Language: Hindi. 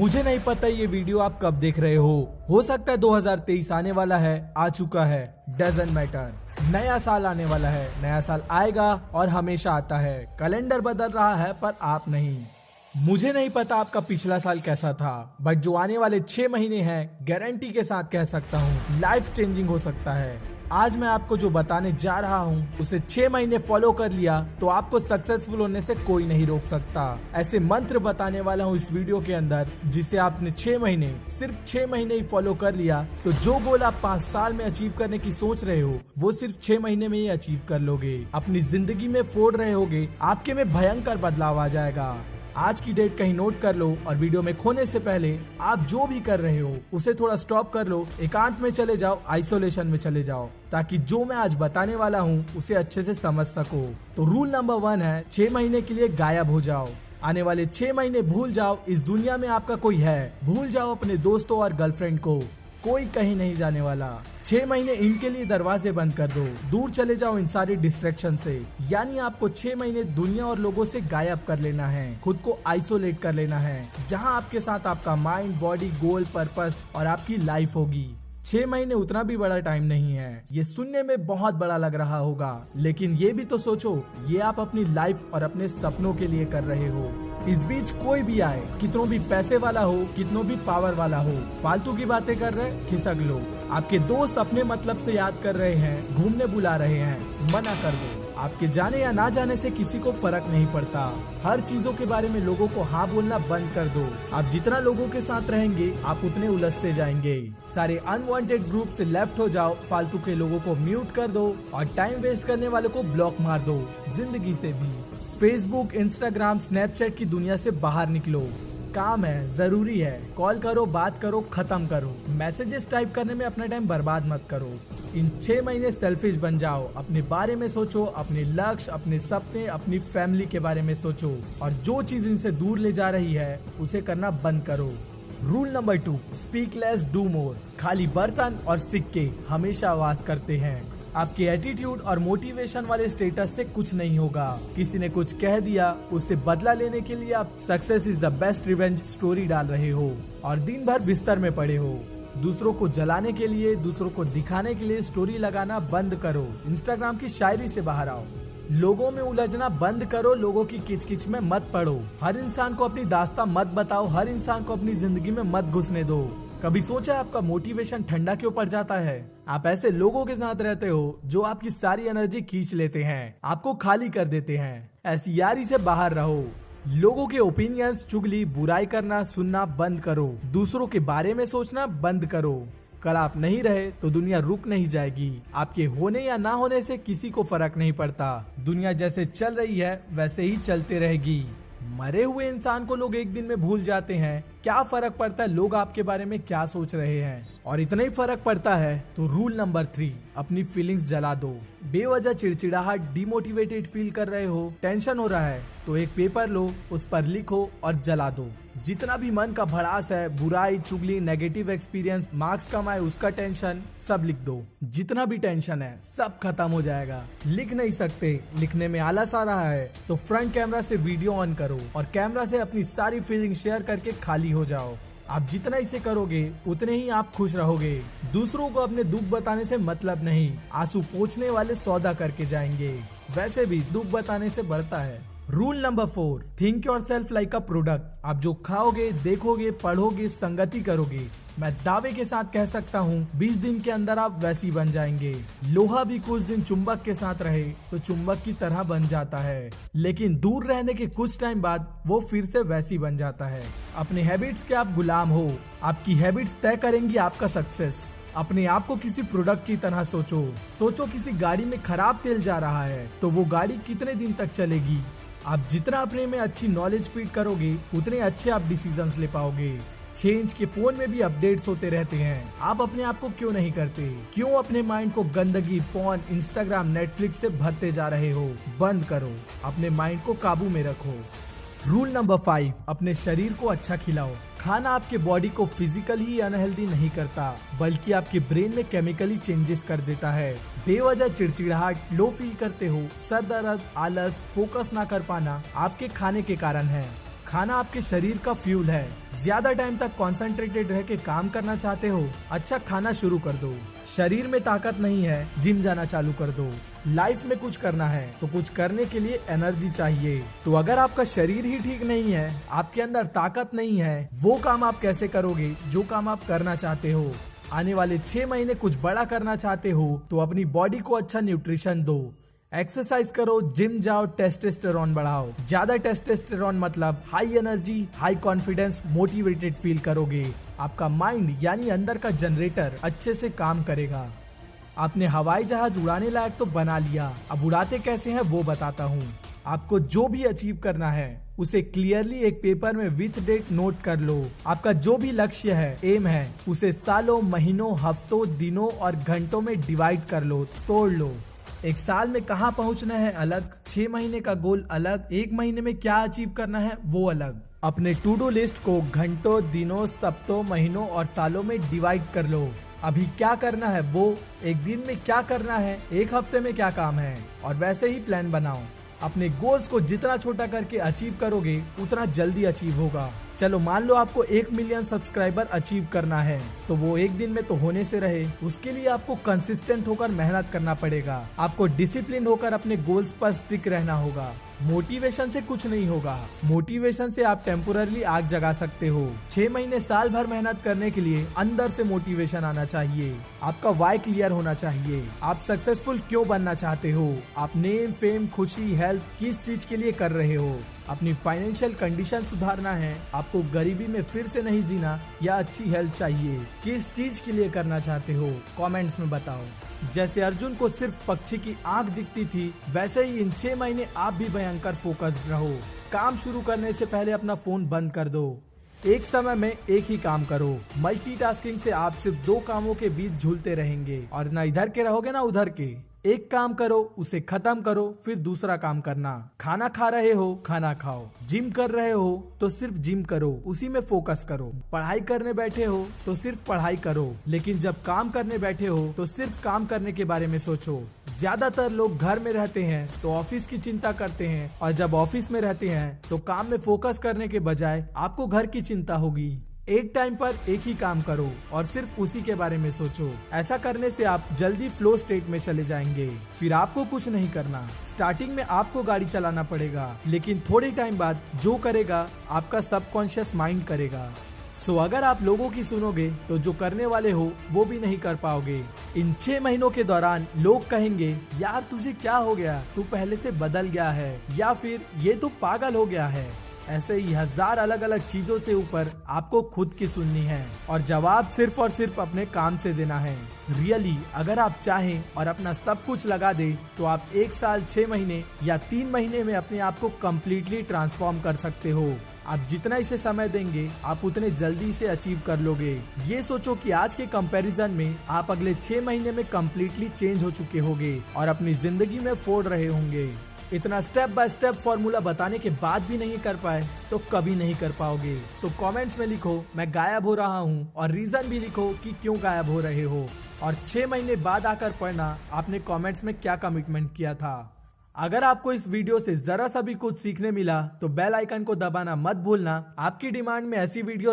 मुझे नहीं पता ये वीडियो आप कब देख रहे हो सकता है 2023 आने वाला है, आ चुका है, डजंट मैटर। नया साल आने वाला है, नया साल आएगा और हमेशा आता है। कैलेंडर बदल रहा है पर आप नहीं। मुझे नहीं पता आपका पिछला साल कैसा था, बट जो आने वाले 6 महीने हैं गारंटी के साथ कह सकता हूँ लाइफ चेंजिंग हो सकता है। आज मैं आपको जो बताने जा रहा हूँ उसे 6 महीने फॉलो कर लिया तो आपको सक्सेसफुल होने से कोई नहीं रोक सकता। ऐसे मंत्र बताने वाला हूँ इस वीडियो के अंदर जिसे आपने 6 महीने, सिर्फ 6 महीने ही फॉलो कर लिया तो जो गोल आप 5 साल में अचीव करने की सोच रहे हो वो सिर्फ 6 महीने में ही अचीव कर लोगे। अपनी जिंदगी में फोड़ रहे होगे, आपके में भयंकर बदलाव आ जाएगा। आज की डेट कहीं नोट कर लो और वीडियो में खोने से पहले आप जो भी कर रहे हो उसे थोड़ा स्टॉप कर लो, एकांत में चले जाओ, आइसोलेशन में चले जाओ, ताकि जो मैं आज बताने वाला हूँ उसे अच्छे से समझ सको। तो रूल नंबर 1 है 6 महीने के लिए गायब हो जाओ। आने वाले 6 महीने भूल जाओ इस दुनिया में आपका कोई है, भूल जाओ अपने दोस्तों और गर्लफ्रेंड को, कोई कहीं नहीं जाने वाला। 6 महीने इनके लिए दरवाजे बंद कर दो, दूर चले जाओ इन सारे डिस्ट्रैक्शन से। यानी आपको 6 महीने दुनिया और लोगों से गायब कर लेना है, खुद को आइसोलेट कर लेना है, जहां आपके साथ आपका माइंड, बॉडी, गोल, पर्पस और आपकी लाइफ होगी। 6 महीने उतना भी बड़ा टाइम नहीं है, ये सुनने में बहुत बड़ा लग रहा होगा, लेकिन ये भी तो सोचो ये आप अपनी लाइफ और अपने सपनों के लिए कर रहे हो। इस बीच कोई भी आए, कितनों भी पैसे वाला हो, कितनों भी पावर वाला हो, फालतू की बातें कर रहे, खिसक लो। आपके दोस्त अपने मतलब से याद कर रहे हैं, घूमने बुला रहे हैं, मना कर दो। आपके जाने या ना जाने से किसी को फर्क नहीं पड़ता। हर चीजों के बारे में लोगों को हाँ बोलना बंद कर दो। आप जितना लोगों के साथ रहेंगे आप उतने उलझते जाएंगे। सारे अनवांटेड ग्रुप से लेफ्ट हो जाओ, फालतू के लोगों को म्यूट कर दो और टाइम वेस्ट करने वाले को ब्लॉक मार दो। जिंदगी से भी फेसबुक, इंस्टाग्राम, स्नैपचैट की दुनिया से बाहर निकलो। काम है, जरूरी है, कॉल करो, बात करो, खत्म करो। मैसेजेस टाइप करने में अपना टाइम बर्बाद मत करो। इन 6 महीने सेल्फिश बन जाओ, अपने बारे में सोचो, अपने लक्ष्य, अपने सपने, अपनी फैमिली के बारे में सोचो और जो चीज इनसे दूर ले जा रही है उसे करना बंद करो। Rule number 2, speak less do more. खाली बर्तन और सिक्के हमेशा आवाज करते हैं। आपके एटीट्यूड और मोटिवेशन वाले स्टेटस से कुछ नहीं होगा। किसी ने कुछ कह दिया, उससे बदला लेने के लिए आप success is the best revenge story डाल रहे हो और दिन भर बिस्तर में पड़े हो। दूसरों को जलाने के लिए, दूसरों को दिखाने के लिए स्टोरी लगाना बंद करो। इंस्टाग्राम की शायरी से बाहर आओ। लोगों में उलझना बंद करो, लोगों की किचकिच में मत पड़ो। हर इंसान को अपनी दास्तां मत बताओ, हर इंसान को अपनी जिंदगी में मत घुसने दो। कभी सोचा आपका मोटिवेशन ठंडा क्यों पड़ जाता है? आप ऐसे लोगों के साथ रहते हो जो आपकी सारी एनर्जी खींच लेते हैं, आपको खाली कर देते हैं। ऐसी यारी से बाहर रहो। लोगों के ओपिनियंस, चुगली, बुराई करना, सुनना बंद करो। दूसरों के बारे में सोचना बंद करो। कल आप नहीं रहे तो दुनिया रुक नहीं जाएगी। आपके होने या ना होने से किसी को फर्क नहीं पड़ता। दुनिया जैसे चल रही है वैसे ही चलते रहेगी। मरे हुए इंसान को लोग एक दिन में भूल जाते हैं, क्या फर्क पड़ता है लोग आपके बारे में क्या सोच रहे हैं? और इतना ही फर्क पड़ता है तो रूल नंबर 3, अपनी फीलिंग्स जला दो। बेवजह चिड़चिड़ाहट, डिमोटिवेटेड फील कर रहे हो, टेंशन हो रहा है तो एक पेपर लो, उस पर लिखो और जला दो। जितना भी मन का भड़ास है, बुराई, चुगली, नेगेटिव एक्सपीरियंस, मार्क्स कम आए उसका टेंशन, सब लिख दो। जितना भी टेंशन है सब खत्म हो जाएगा। लिख नहीं सकते, लिखने में आलस आ रहा है तो फ्रंट कैमरा से वीडियो ऑन करो और कैमरा से अपनी सारी फीलिंग शेयर करके खाली हो जाओ। आप जितना इसे करोगे उतने ही आप खुश रहोगे। दूसरों को अपने दुख बताने से मतलब नहीं, आंसू पोंछने वाले सौदा करके जाएंगे। वैसे भी दुख बताने से बढ़ता है। Rule number 4, think yourself like a product. आप जो खाओगे, देखोगे, पढ़ोगे, संगति करोगे, मैं दावे के साथ कह सकता हूँ 20 दिन के अंदर आप वैसी बन जाएंगे। लोहा भी कुछ दिन चुंबक के साथ रहे तो चुंबक की तरह बन जाता है, लेकिन दूर रहने के कुछ टाइम बाद वो फिर से वैसी बन जाता है। अपने हैबिट्स के आप गुलाम हो। आपकी हैबिट्स तय करेंगी आपका सक्सेस। अपने आप को किसी प्रोडक्ट की तरह सोचो किसी गाड़ी में खराब तेल जा रहा है तो वो गाड़ी कितने दिन तक चलेगी? आप जितना अपने में अच्छी नॉलेज फीड करोगे उतने अच्छे आप डिसीजंस ले पाओगे। 6 इंच के फोन में भी अपडेट्स होते रहते हैं, आप अपने आप को क्यों नहीं करते? क्यों अपने माइंड को गंदगी, पॉर्न, इंस्टाग्राम, नेटफ्लिक्स से भरते जा रहे हो? बंद करो, अपने माइंड को काबू में रखो। रूल नंबर 5, अपने शरीर को अच्छा खिलाओ। खाना आपके बॉडी को फिजिकली अनहेल्दी नहीं करता, बल्कि आपके ब्रेन में केमिकली चेंजेस कर देता है। बेवजह चिड़चिड़ाहट, लो फील करते हो, सर दर्द, आलस, फोकस ना कर पाना आपके खाने के कारण है। खाना आपके शरीर का फ्यूल है। ज्यादा टाइम तक कॉन्सेंट्रेटेड रह के काम करना चाहते हो, अच्छा खाना शुरू कर दो। शरीर में ताकत नहीं है, जिम जाना चालू कर दो। लाइफ में कुछ करना है तो कुछ करने के लिए एनर्जी चाहिए। तो अगर आपका शरीर ही ठीक नहीं है, आपके अंदर ताकत नहीं है, वो काम आप कैसे करोगे जो काम आप करना चाहते हो। आने वाले 6 महीने कुछ बड़ा करना चाहते हो तो अपनी बॉडी को अच्छा न्यूट्रिशन दो, एक्सरसाइज करो, जिम जाओ, टेस्टोस्टेरोन बढ़ाओ। ज्यादा टेस्टोस्टेरोन मतलब high energy, high confidence, motivated feel करोगे। आपका माइंड यानी अंदर का जनरेटर अच्छे से काम करेगा। आपने हवाई जहाज उड़ाने लायक तो बना लिया, अब उड़ाते कैसे हैं वो बताता हूँ। आपको जो भी अचीव करना है उसे क्लियरली एक पेपर में विथ डेट नोट कर लो। आपका जो भी लक्ष्य है, एम है, उसे सालों, महीनों, हफ्तों, दिनों और घंटों में डिवाइड कर लो, तोड़ लो। एक साल में कहाँ पहुंचना है अलग, 6 महीने का गोल अलग, 1 महीने में क्या अचीव करना है वो अलग। अपने टू डू लिस्ट को घंटों, दिनों, सप्ताहों, महीनों और सालों में डिवाइड कर लो। अभी क्या करना है वो, एक दिन में क्या करना है, एक हफ्ते में क्या काम है, और वैसे ही प्लान बनाओ। अपने गोल्स को जितना छोटा करके अचीव करोगे उतना जल्दी अचीव होगा। चलो मान लो आपको 1 मिलियन सब्सक्राइबर अचीव करना है, तो वो एक दिन में तो होने से रहे। उसके लिए आपको कंसिस्टेंट होकर मेहनत करना पड़ेगा। आपको डिसिप्लिन होकर अपने गोल्स पर स्टिक रहना होगा। मोटिवेशन से कुछ नहीं होगा। मोटिवेशन से आप टेम्पोररली आग जगा सकते हो। 6 महीने, साल भर मेहनत करने के लिए अंदर से मोटिवेशन आना चाहिए। आपका वाई क्लियर होना चाहिए। आप सक्सेसफुल क्यों बनना चाहते हो? आप नेम, फेम, खुशी, हेल्थ किस चीज के लिए कर रहे हो? अपनी फाइनेंशियल कंडीशन सुधारना है, आपको गरीबी में फिर से नहीं जीना, या अच्छी हेल्थ चाहिए? किस चीज के लिए करना चाहते हो? कमेंट्स में बताओ। जैसे अर्जुन को सिर्फ पक्षी की आंख दिखती थी, वैसे ही इन 6 महीने आप भी भयंकर फोकस्ड रहो। काम शुरू करने से पहले अपना फोन बंद कर दो। एक समय में एक ही काम करो। मल्टीटास्किंग से आप सिर्फ 2 कामों के बीच झूलते रहेंगे और ना इधर के रहोगे ना उधर के। एक काम करो, उसे खत्म करो, फिर दूसरा काम करना। खाना खा रहे हो, खाना खाओ। जिम कर रहे हो तो सिर्फ जिम करो, उसी में फोकस करो। पढ़ाई करने बैठे हो तो सिर्फ पढ़ाई करो, लेकिन जब काम करने बैठे हो तो सिर्फ काम करने के बारे में सोचो। ज्यादातर लोग घर में रहते हैं तो ऑफिस की चिंता करते हैं, और जब ऑफिस में रहते हैं तो काम में फोकस करने के बजाय आपको घर की चिंता होगी। एक टाइम पर एक ही काम करो और सिर्फ उसी के बारे में सोचो। ऐसा करने से आप जल्दी फ्लो स्टेट में चले जाएंगे। फिर आपको कुछ नहीं करना। स्टार्टिंग में आपको गाड़ी चलाना पड़ेगा, लेकिन थोड़े टाइम बाद जो करेगा आपका सबकॉन्शियस माइंड करेगा। सो अगर आप लोगों की सुनोगे तो जो करने वाले हो वो भी नहीं कर पाओगे। इन 6 महीनों के दौरान लोग कहेंगे, यार तुझे क्या हो गया, तू पहले से बदल गया है, या फिर ये तो पागल हो गया है। ऐसे ही 1000 अलग अलग चीजों से ऊपर आपको खुद की सुननी है, और जवाब सिर्फ और सिर्फ अपने काम से देना है। रियली अगर आप चाहें और अपना सब कुछ लगा दे तो आप 1 साल, 6 महीने या 3 महीने में अपने आप को कम्प्लीटली ट्रांसफॉर्म कर सकते हो। आप जितना इसे समय देंगे आप उतने जल्दी इसे अचीव कर लोगे। ये सोचो कि आज के कंपैरिजन में आप अगले 6 महीने में कम्प्लीटली चेंज हो चुके होंगे और अपनी जिंदगी में फोड़ रहे होंगे। इतना स्टेप बाय स्टेप फॉर्मूला बताने के बाद भी नहीं कर पाए तो कभी नहीं कर पाओगे। तो कमेंट्स में लिखो मैं गायब हो रहा हूँ, और रीजन भी लिखो कि क्यों गायब हो रहे हो, और 6 महीने बाद आकर पढ़ना आपने कमेंट्स में क्या कमिटमेंट किया था। अगर आपको इस वीडियो से जरा सा भी कुछ सीखने मिला तो बेल आइकन को दबाना मत भूलना। आपकी डिमांड में ऐसी वीडियो